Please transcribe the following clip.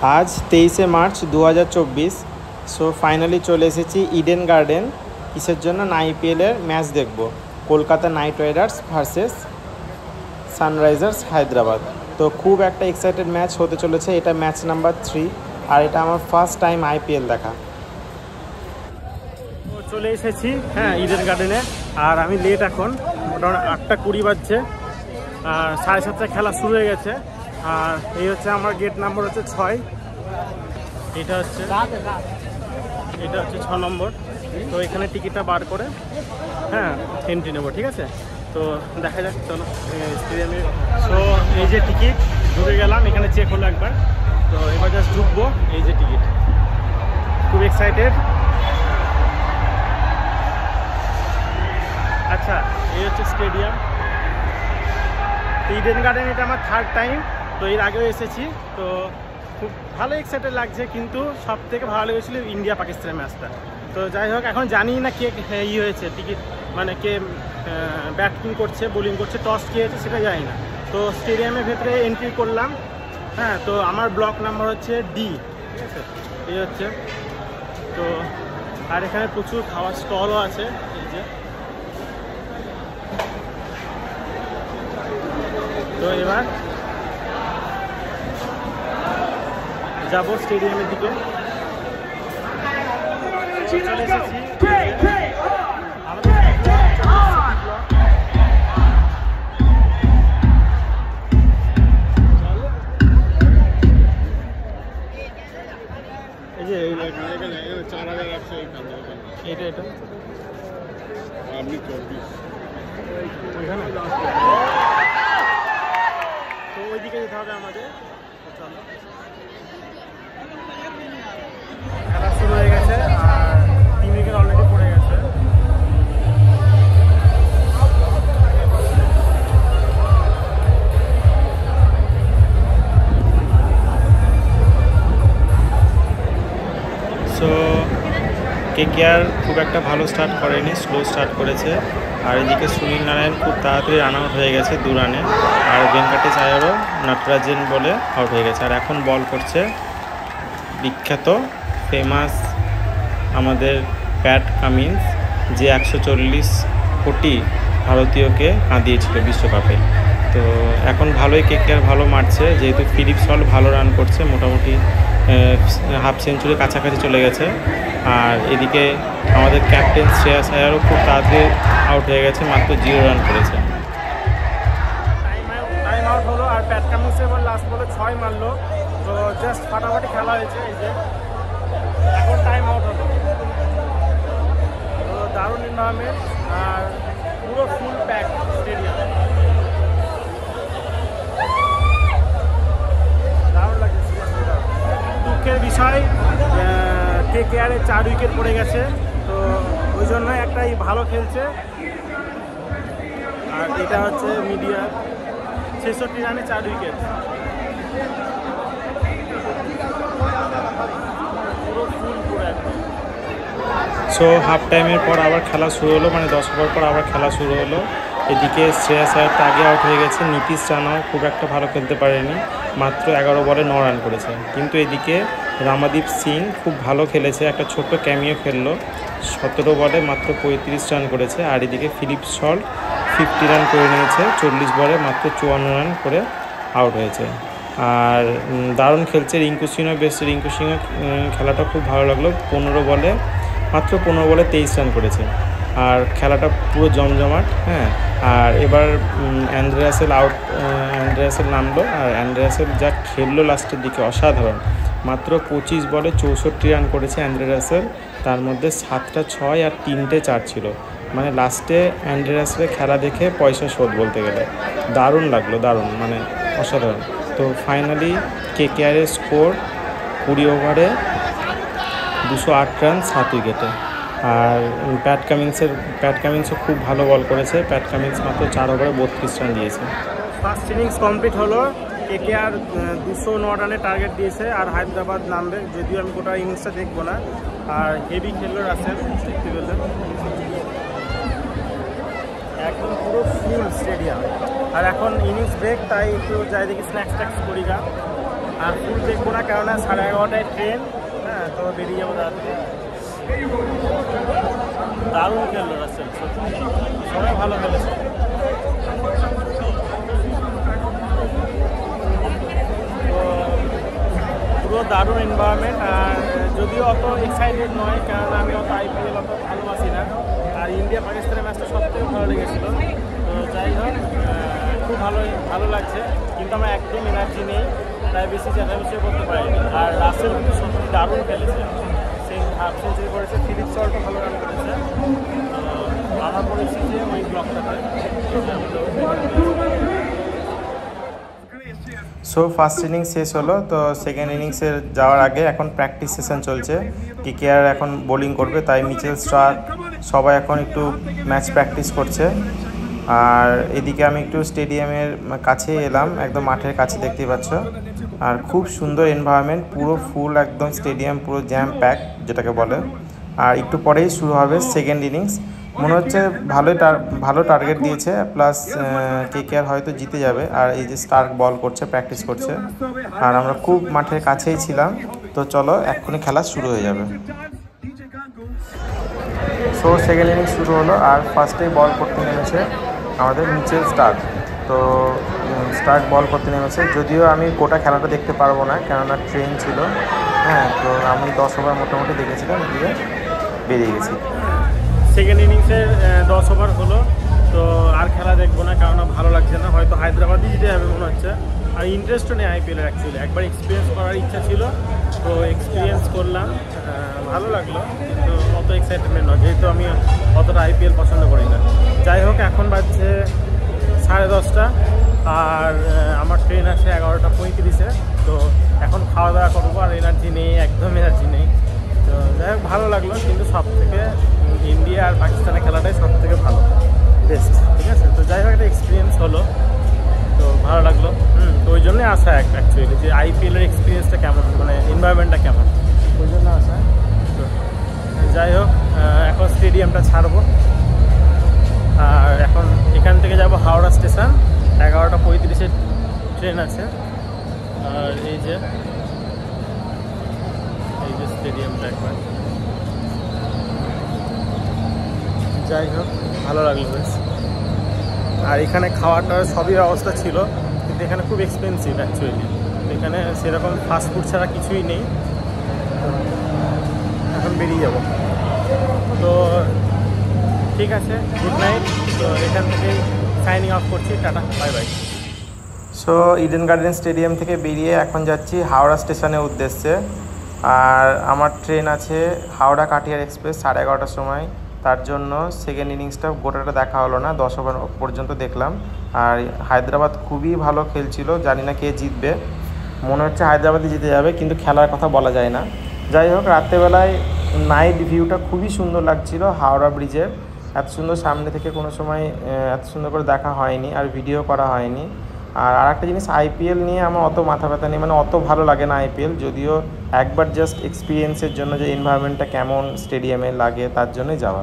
আজ 23শে March 2024। So finally চলে এসেছি ইডেন গার্ডেন। কিসের জন্য? না, আইপিএলের ম্যাচ দেখব, Kolkata night Riders versus Sunrisers Hyderabad. তো খুব একটা এক্সাইটেড ম্যাচ হতে চলেছে। এটা ম্যাচ নাম্বার 3 আর এটা আমার ফার্স্ট টাইম আইপিএল দেখা। চলে এসেছি ইডেন গার্ডেনে, আর আমি লেট এখন, মোটামুটি 8:20 বাজছে, আর 7:30টায় খেলা শুরু হয়ে গেছে। আর এই হচ্ছে আমার গেট নাম্বার হচ্ছে 6, এটা হচ্ছে 6 নম্বর। তো এখানে টিকিটটা বার করে এন্ট্রি নেবো, ঠিক আছে? তো দেখা যাক, চলো স্টেডিয়ামে। সো এই যে টিকিট, ঢুকে গেলাম, এখানে চেক হলো একবার। তো এবার জাস্ট ঢুকবো। এই যে টিকিট, খুব এক্সাইটেড। আচ্ছা, এই হচ্ছে স্টেডিয়াম ইডেন গার্ডেন। এটা আমার 3rd টাইম। তো এর আগেও এসেছি, তো খুব ভালো এক্সাইটেড লাগছে। কিন্তু সব থেকে ভালো লেগেছিল ইন্ডিয়া পাকিস্তানের ম্যাচটা। তো যাই হোক, এখন জানি না কে হয়েছে টিকিট, মানে কে ব্যাটিং করছে, বোলিং করছে, টস কে হয়েছে সেটা জানি না। তো স্টেডিয়ামের ভেতরে এন্ট্রি করলাম। তো আমার ব্লক নাম্বার হচ্ছে ডি, ঠিক আছে? এই হচ্ছে। তো আর এখানে প্রচুর খাওয়ার স্টলও আছে। এই যে, তো এবার যাবো স্টেডিয়ামের দিকে। চলে এসেছি। এই যে এটা ওইখানে, তো ওইদিকে যেতে হবে আমাদের। চলো, খেলা শুরু হয়ে গেছে, আর 3 উইকেট অলরেডি পড়ে গেছে। সো কেকেআর খুব একটা ভালো স্টার্ট করেনি, স্লো স্টার্ট করেছে। আর এদিকে সুনীল নারায়ণ খুব তাড়াতাড়ি রান আউট হয়ে গেছে 2 রানে, আর ভেঙ্কটেশ আয়ারও নটরাজেন বলে আউট হয়ে গেছে। আর এখন বল করছে বিখ্যাত ফেমাস আমাদের প্যাট কামিন্স, যে 140 কোটি ভারতীয়কে কাঁদিয়েছিল বিশ্বকাপে। তো এখন ভালোই কেকেআর ভালো মারছে, যেহেতু ফিলিপ সল্ট ভালো রান করছে, মোটামুটি হাফ সেঞ্চুরি কাছাকাছি চলে গেছে। আর এদিকে আমাদের ক্যাপ্টেন শ্রেয়াস আয়ারও খুব তাড়াতাড়ি আউট হয়ে গেছে, মাত্র 0 রান করেছে। টাইম আউট হলো, আর প্যাট কামিন্স এবার লাস্ট বলে 6 মারলো। তো জাস্ট ফাটাফাটি খেলা হয়েছে। এই যে এখন টাইম আউট হলো। তো দারুণ এনভায়রনমেন্ট, আর পুরো ফুল প্যাক স্টেডিয়াম, দারুণ লাগছে। দুঃখের বিষয়, কেকেআরের 4 উইকেট পড়ে গেছে। তো ওই জন্য একটাই ভালো খেলছে। আর এটা হচ্ছে মিডিয়া, 66 রানে 4 উইকেট। সো হাফ টাইমের পর আবার খেলা শুরু হলো, মানে 10 ওভার পর আবার খেলা শুরু হলো। এদিকে শ্রেয়াস আয়ারটা আগে আউট হয়ে গেছে, নীতিশ রানাও খুব একটা ভালো খেলতে পারেনি, মাত্র 11 বলে 9 রান করেছে। কিন্তু এদিকে রামাদীপ সিং খুব ভালো খেলেছে, একটা ছোট্ট ক্যামিও খেললো, 17 বলে মাত্র 35 রান করেছে। আর এদিকে ফিলিপ সল্ট 50 রান করে নিয়েছে, 40 বলে মাত্র 54 রান করে আউট হয়েছে। আর দারুণ খেলছে রিঙ্কু সিংও, রিঙ্কু সিংয়ের খেলাটা খুব ভালো লাগলো, 15 বলে 23 রান করেছে। আর খেলাটা পুরো জমজমাট। আর এবার অ্যান্ড্রে রাসেল নামলো, আর অ্যান্ড্রে রাসেল যা খেললো লাস্টের দিকে অসাধারণ, মাত্র 25 বলে 64 রান করেছে অ্যান্ড্রে রাসেল, তার মধ্যে 7টা 6 আর 3টে 4 ছিল। মানে লাস্টে অ্যান্ড্রে রাসেলের খেলা দেখে পয়সা শোধ বলতে গেলে, দারুণ লাগলো, দারুণ, মানে অসাধারণ। তো ফাইনালি কেকেআরের স্কোর 20 ওভারে 208 রান 7 উইকেটে। আর প্যাট কামিন্সও খুব ভালো বল করেছে। প্যাট কামিন্স মাত্র 4 ওভারে 32 রান দিয়েছে। ফার্স্ট ইনিংস কমপ্লিট হলো। কেকেআর 209 রানের টার্গেট দিয়েছে, আর হায়দ্রাবাদ নামবে, যদিও আমি গোটা ইনিংসটা দেখবো না। আর হেভি খেললো রাসেল, দেখতে পেলেন একদম পুরো ফুল স্টেডিয়াম। আর এখন ইনিংস ব্রেক, তাই একটু যাই দেখি স্ন্যাক্স ট্যাক্স করি গা। আর ফুল দেখবো না, কেননা 11:30টায় ট্রেন। হ্যাঁ, তো বেরিয়ে যাবো তাড়াতাড়ি। দারুণ খেললো রাসেল, সবাই ভালো খেলেছে। পুরো দারুণ এনভায়রনমেন্ট। আর যদিও অত এক্সাইটেড নয়, কারণ আমি অত আইপিএল অত ভালোবাসি না। আর ইন্ডিয়া পাকিস্তানের ম্যাচটা সবথেকে ভালো লেগেছিলো। তো যাই হোক, খুব ভালো লাগছে, কিন্তু আমার একদম এনার্জি নেই, তাই বেশি চেঁচামেচি করতে পারিনি। আর রাসেল কিন্তু সত্যি দারুণ খেলেছে, হাফ সেঞ্চুরি করেছে, ফিলিপ শর্টও ভালো রান করেছে। আমার পড়েছি যে ওই ব্লকটাতে। সো ফার্স্ট ইনিংস শেষ হলো, তো সেকেন্ড ইনিংসের যাওয়ার আগে এখন প্র্যাকটিস সেশন চলছে। কেকেআর এখন বোলিং করবে, তাই মিচেল স্টার্ক সবাই এখন একটু ম্যাচ প্র্যাকটিস করছে। আর এদিকে আমি একটু স্টেডিয়ামের কাছে এলাম, একদম মাঠের কাছে দেখতেই পাচ্ছ। আর খুব সুন্দর এনভায়রনমেন্ট, পুরো ফুল একদম স্টেডিয়াম, পুরো জ্যাম প্যাক যেটাকে বলে। আর একটু পরেই শুরু হবে সেকেন্ড ইনিংস। মনে হচ্ছে ভালো টার্গেট দিয়েছে, প্লাস কেকেআর হয়তো জিতে যাবে। আর এই যে স্টার্ক বল করছে, প্র্যাকটিস করছে, আর আমরা খুব মাঠের কাছেই ছিলাম। তো চলো, এক্ষুনি খেলা শুরু হয়ে যাবে। সো সেকেন্ড ইনিংস শুরু হলো, আর ফার্স্টেই বল করতে নেমেছে আমাদের মিচেল স্টার্ক। তো স্টার্ক বল করতে নেমেছে, যদিও আমি গোটা খেলাটা দেখতে পারবো না, কেননা ট্রেন ছিল। হ্যাঁ, তো আমি 10 ওভার মোটামুটি দেখেছিলাম, দিয়ে বেরিয়ে গেছি। সেকেন্ড ইনিংসের 10 ওভার হলো, তো আর খেলা দেখবো না, কারণ ভালো লাগছে না। হয়তো হায়দ্রাবাদই জিতে যাবে মনে হচ্ছে। আর ইন্টারেস্টও নেই আইপিএলের, অ্যাকচুয়ালি একবার এক্সপিরিয়েন্স করার ইচ্ছা ছিল, তো এক্সপিরিয়েন্স করলাম, ভালো লাগলো, কিন্তু অত এক্সাইটমেন্ট নয়, যেহেতু আমি অতটা আইপিএল পছন্দ করি না। যাই হোক, এখন বাজছে 10:30, আর আমার ট্রেন আছে 11:35-এ। তো এখন খাওয়া দাওয়া করবো, আর এনার্জি নেই, একদম এনার্জি নেই। তো যাই হোক, ভালো লাগলো, কিন্তু সব থেকে ইন্ডিয়া আর পাকিস্তানের খেলাটাই সব থেকে ভালো, বেস্ট। ঠিক আছে, তো যাই হোক, একটা এক্সপিরিয়েন্স হলো, তো ভালো লাগলো। তো ওই জন্যই আসা অ্যাকচুয়ালি, যে আইপিএলের এক্সপিরিয়েন্সটা কেমন, মানে এনভায়রনমেন্টটা কেমন, ওই জন্য আসা। তো যাই হোক, এখন স্টেডিয়ামটা ছাড়বো, আর এখন এখান থেকে যাব হাওড়া স্টেশন। 11:35-এর ট্রেন আছে। আর এই যে স্টেডিয়ামটা একবার, যাই হোক, ভালো লাগলো বেশ। আর এখানে খাওয়াটার সবই ব্যবস্থা ছিল, কিন্তু এখানে খুব এক্সপেন্সিভ অ্যাকচুয়ালি। এখানে সেরকম ফাস্টফুড ছাড়া কিছুই নেই। এখন বেরিয়ে যাব, তো ঠিক আছে, গুড নাইট। তো এখান থেকেই সাইনিং অফ করছি, tata, bye bye. So Eden garden stadium থেকে বেরিয়ে এখন যাচ্ছি হাওড়া স্টেশনের উদ্দেশ্যে। আর আমার ট্রেন আছে হাওড়া কাটিয়ার এক্সপ্রেস 11:30টার সময়, তার জন্য সেকেন্ড ইনিংসটা গোটাটা দেখা হলো না, 10 ওভার পর্যন্ত দেখলাম। আর হায়দ্রাবাদ খুবই ভালো খেলছিল, জানি না কে জিতবে, মনে হচ্ছে হায়দ্রাবাদই জিতে যাবে, কিন্তু খেলার কথা বলা যায় না। যাই হোক, রাত্রেবেলায় নাইট ভিউটা খুবই সুন্দর লাগছিল হাওড়া ব্রিজের। এত সুন্দর সামনে থেকে কোনো সময় এত সুন্দর করে দেখা হয়নি, আর ভিডিও করা হয়নি। আর আরেকটা জিনিস, আইপিএল নিয়ে আমার অত মাথা ব্যথা নেই, মানে অত ভালো লাগে না আইপিএল, যদিও একবার জাস্ট এক্সপিরিয়েন্সের জন্য, যে এনভায়রনমেন্টটা কেমন স্টেডিয়ামে লাগে, তার জন্যই যাওয়া।